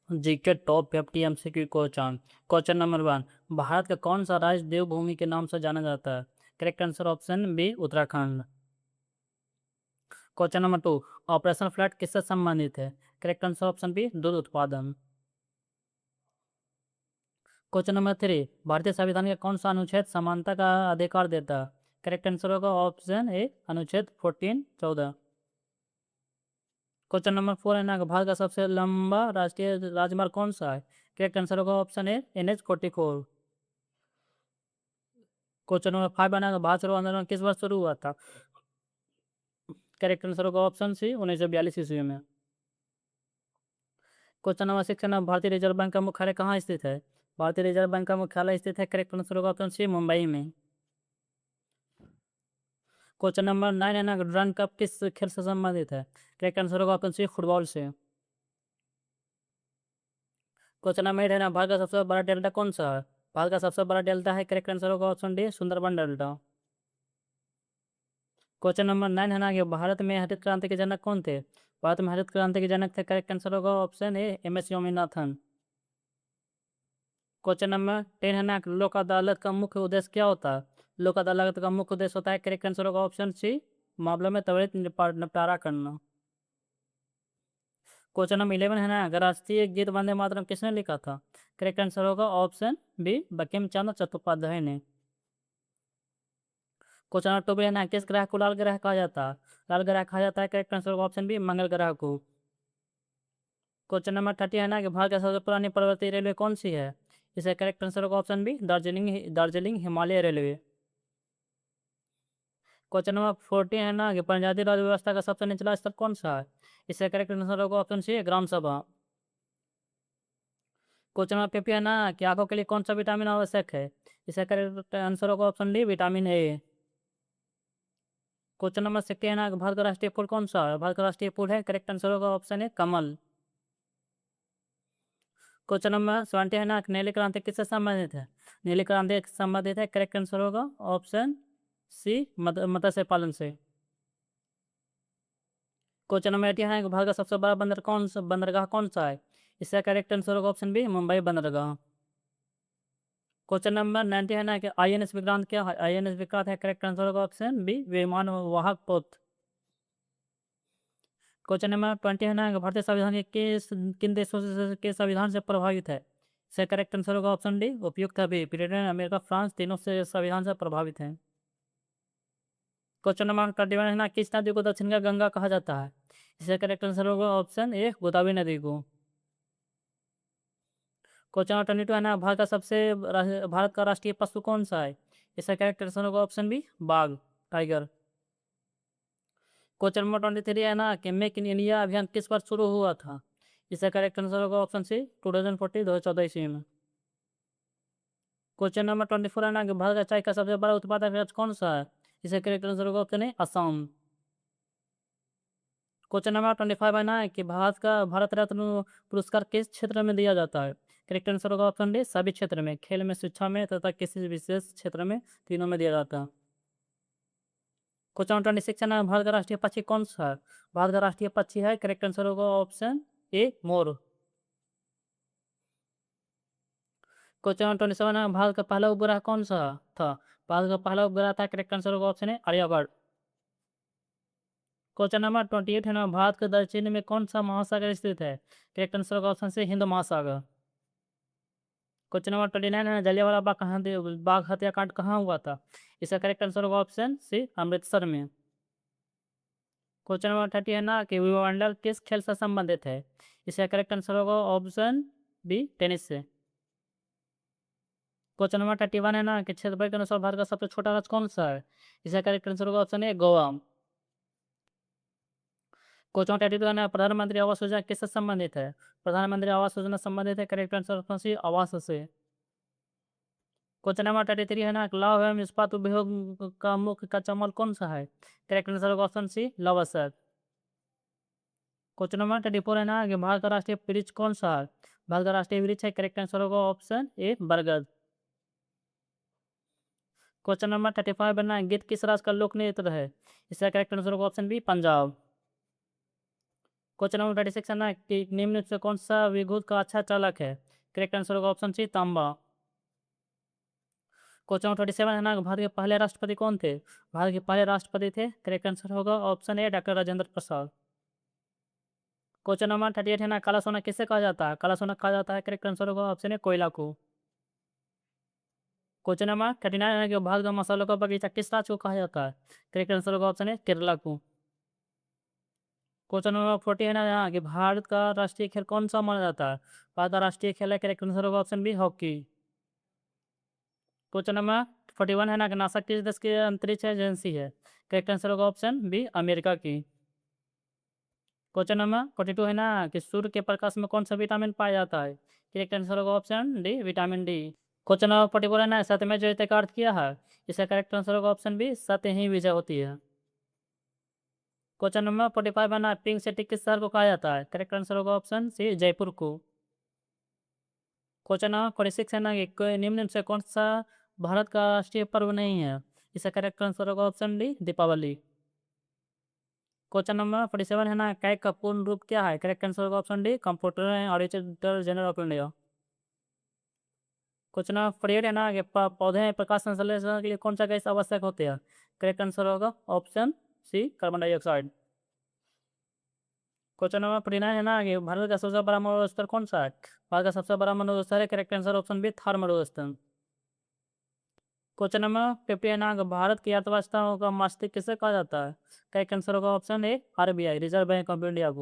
GK top 50 MCQ question. Question number 1, Bharat का कौन सा राज्य देवभूमि के नाम से जाना जाता है? Correct answer option B Uttarakhand. Question number 2, Operation Flood किससे संबंधित है? करेक्ट आंसर ऑप्शन बी दूध उत्पादन। क्वेश्चन नंबर 3, भारतीय संविधान का कौन सा अनुच्छेद समानता का अधिकार देता है? करेक्ट आंसर होगा ऑप्शन ए अनुच्छेद 14(14). क्वेश्चन नंबर 4 है ना, भारत का सबसे लंबा राष्ट्रीय राजमार्ग कौन सा है? करेक्ट आंसर होगा ऑप्शन ए NH44। क्वेश्चन नंबर 5 है ना, भारत छोड़ो आंदोलन किस वर्ष शुरू हुआ था? करेक्ट आंसर होगा ऑप्शन सी 1942 ईस्वी में। क्वेश्चन नंबर 6 है ना, भारतीय रिजर्व बैंक का मुख्यालय कहाँ स्थित है? भारतीय रिजर्व बैंक का मुख्यालय स्थित है, करेक्ट आंसर होगा ऑप्शन सी मुंबई में। क्वेश्चन नंबर 9 है ना, रन कप किस खेल से संबंधित है? करेक्ट आंसर होगा ऑप्शन सी फुटबॉल से। क्वेश्चन नंबर 8 है ना, भारत का सबसे बड़ा डेल्टा कौन सा है? भारत का सबसे बड़ा डेल्टा है, करेक्ट आंसर होगा option D Sundarban delta. Question number 9 है ना, कि भारत में हरित क्रांति के जनक कौन थे? भारत में हरित क्रांति के जनक थे, करेक्ट आंसर होगा ऑप्शन ए MS स्वामीनाथन। क्वेश्चन नंबर 10 है ना, लोक अदालत का मुख्य उद्देश्य क्या होता है? लोक अदालत का मुख्य उद्देश्य होता है, करेक्ट आंसर होगा ऑप्शन सी मामलों में त्वरित निपटारा करना। क्वेश्चन नंबर 11 है ना, अगर राष्ट्रीय गीत वंदे मातरम किसने लिखा था? करेक्ट आंसर होगा ऑप्शन बी बंकिम चंद्र चट्टोपाध्याय ने। क्वेश्चन नंबर 12 है ना, किस ग्रह को लाल ग्रह कहा जाता है? लाल ग्रह कहा जाता है, करेक्ट आंसर होगा ऑप्शन बी मंगल ग्रह को। क्वेश्चन नंबर 30 है ना, कि भारत की सबसे पुरानी पर्वतीय रेलवे कौन सी है? इसे करेक्ट आंसर होगा option B Darjeeling Himalaya Railway. Question number 14 है ना, कि पंचायती राज व्यवस्था का सबसे निचला स्तर कौन सा है? इससे करेक्ट आंसर होगा ऑप्शन सी ग्राम सभा। क्वेश्चन नंबर 50 है ना, कि आंखों के लिए कौन सा विटामिन आवश्यक है? इसका करेक्ट आंसर होगा option D vitamin A. Question number 60 है ना, कि भारत का राष्ट्रीय फूल कौन सा है? भारत का राष्ट्रीय फूल है, करेक्ट आंसर होगा ऑप्शन ए कमल। क्वेश्चन नंबर 70 है ना, कि नीली क्रांति किससे संबंधित है? नीली क्रांति संबंधित है, करेक्ट आंसर होगा ऑप्शन सी मत्स्य पालन से। क्वेश्चन नंबर 80 है कि भारत का सबसे बड़ा बंदरगाह कौन सा है? इसका करेक्ट आंसर होगा ऑप्शन बी मुंबई बंदरगाह। क्वेश्चन नंबर 90 है ना, कि INS विक्रांत क्या है? INS विक्रांत है, करेक्ट आंसर होगा ऑप्शन बी विमान वाहक पोत। क्वेश्चन नंबर 20 है ना, कि भारतीय संविधान के किन देशों के संविधान से प्रभावित है? इसका करेक्ट आंसर होगा ऑप्शन डी उपयुक्त है बी ब्रिटेन अमेरिका फ्रांस तीनों से संविधान से प्रभावित है। क्वेश्चन नंबर 21 है ना, किस नदी को दक्षिण का गंगा कहा जाता है? इसका करेक्ट आंसर होगा ऑप्शन ए गोदावरी नदी को। क्वेश्चन नंबर 22 है ना, भारत का राष्ट्रीय पशु कौन सा है? इसका करेक्ट आंसर होगा ऑप्शन बी बाघ टाइगर। क्वेश्चन नंबर 23 है ना, कि मेक इन इंडिया अभियान किस वर्ष शुरू हुआ था? इसका करेक्ट आंसर होगा ऑप्शन सी 2014 ईस्वी में। क्वेश्चन नंबर 24 है ना, कि भारत का चाय का सबसे बड़ा उत्पादक राज्य कौन सा है? इसका करेक्ट आंसर होगा ऑप्शन ए असम। क्वेश्चन नंबर 25 है ना, कि भारत रत्न पुरस्कार किस क्षेत्र में दिया जाता है? करेक्ट आंसर होगा ऑप्शन डी सभी क्षेत्र में, खेल में, शिक्षा में तथा किसी विशेष क्षेत्र में, तीनों में दिया जाता है। क्वेश्चन नंबर 26 है ना, भारत का राष्ट्रीय पक्षी कौन सा है? भारत का राष्ट्रीय पक्षी है, करेक्ट आंसर होगा ऑप्शन ए मोर। क्वेश्चन नंबर 27 है, भारत का पहला उपग्रह कौन सा था? भारत का पहला उपग्रह था, करेक्ट आंसर होगा option A Aryabhata. Question number 28 है ना, भारत के दक्षिण में कौन सा महासागर स्थित है? करेक्ट आंसर होगा ऑप्शन सी हिंद महासागर। क्वेश्चन नंबर 29 है, जलियांवाला बाग हत्याकांड कहाँ हुआ था? इसका करेक्ट आंसर होगा ऑप्शन सी अमृतसर में। क्वेश्चन नंबर 30 है ना, कि विमंडल किस खेल से संबंधित है? इसका करेक्ट आंसर होगा ऑप्शन बी टेनिस से। क्वेश्चन नंबर 31 है ना, कि क्षेत्रफल के अनुसार भारत का सबसे छोटा राज्य कौन सा है? इसका करेक्ट आंसर होगा ऑप्शन ए गोवा। क्वेश्चन नंबर 32 है ना, प्रधानमंत्री आवास योजना किससे संबंधित है? प्रधानमंत्री आवास योजना संबंधित है, करेक्ट आंसर ऑप्शन सी आवास से। क्वेश्चन नंबर 33 है ना, लौह एवं इस्पात उद्योग का मुख्य कच्चा माल कौन सा है? करेक्ट आंसर होगा ऑप्शन सी लौह अयस्क। क्वेश्चन नंबर 34 है ना, कि भारत का राष्ट्रीय वृक्ष कौन सा है? भारत का राष्ट्रीय वृक्ष है, करेक्ट आंसर होगा ऑप्शन ए बरगद। क्वेश्चन नंबर 35 है ना, गीत किस राज्य का लोक नृत्य है? इसका करेक्ट आंसर होगा option B Punjab. Question number 36 है ना कि निम्न से कौन सा विद्युत का अच्छा चालक है? करेक्ट आंसर होगा ऑप्शन सी तांबा। क्वेश्चन नंबर 37 है ना भारत के पहले राष्ट्रपति कौन थे? भारत के पहले राष्ट्रपति थे, करेक्ट आंसर होगा ऑप्शन ए doctor Rajendra Prasad. Question number 38 है ना काला सोना किसे कहा जाता है? काला सोना कहा जाता है, करेक्ट आंसर होगा ऑप्शन ए कोयला को। क्वेश्चन नंबर 39 है ना कि भारत का मसालों का बगीचा किस राज्य को कहा जाता है? करेक्ट आंसर होगा ऑप्शन ए केरला को। क्वेश्चन नंबर 40 है ना यहाँ कि भारत का राष्ट्रीय खेल कौन सा माना जाता है? भारत का राष्ट्रीय खेल है, करेक्ट आंसर होगा option B hockey. Question number 41 है ना कि नासा किस देश की अंतरिक्ष एजेंसी है? करेक्ट आंसर होगा ऑप्शन बी अमेरिका की। क्वेश्चन नंबर 42 है ना कि सूर्य के प्रकाश में कौन सा विटामिन पाया जाता है? करेक्ट आंसर होगा option D vitamin D. Question number 44 है ना सत्यमेव जयते का अर्थ किया है? इसका करेक्ट आंसर होगा ऑप्शन बी सत्य ही विजय होती है। क्वेश्चन नंबर 45 है ना पिंक सिटी किस शहर को कहा जाता है? करेक्ट आंसर होगा ऑप्शन सी जयपुर को। क्वेश्चन नंबर 46 है ना कि निम्न से कौन सा भारत का राष्ट्रीय पर्व नहीं है? इसका करेक्ट आंसर होगा option D Deepawali. Question number 47 है ना कैग का पूर्ण रूप क्या है? करेक्ट आंसर होगा option D computer auditor general of India. Question number 48 है ना कि पौधे में प्रकाश संश्लेषण के लिए कौन सा गैस आवश्यक होते हैं? करेक्ट आंसर होगा option C carbon dioxide. Question number 49 है ना कि भारत का सबसे बड़ा मरुस्थल कौन सा है? भारत का सबसे बड़ा मरुस्थल है, correct answer option B Thar मरुस्थल। क्वेश्चन नंबर 50 है ना कि भारत की अर्थव्यवस्था का मस्तिष्क किसे कहा जाता है? करेक्ट आंसर होगा option A RBI reserve bank of India को।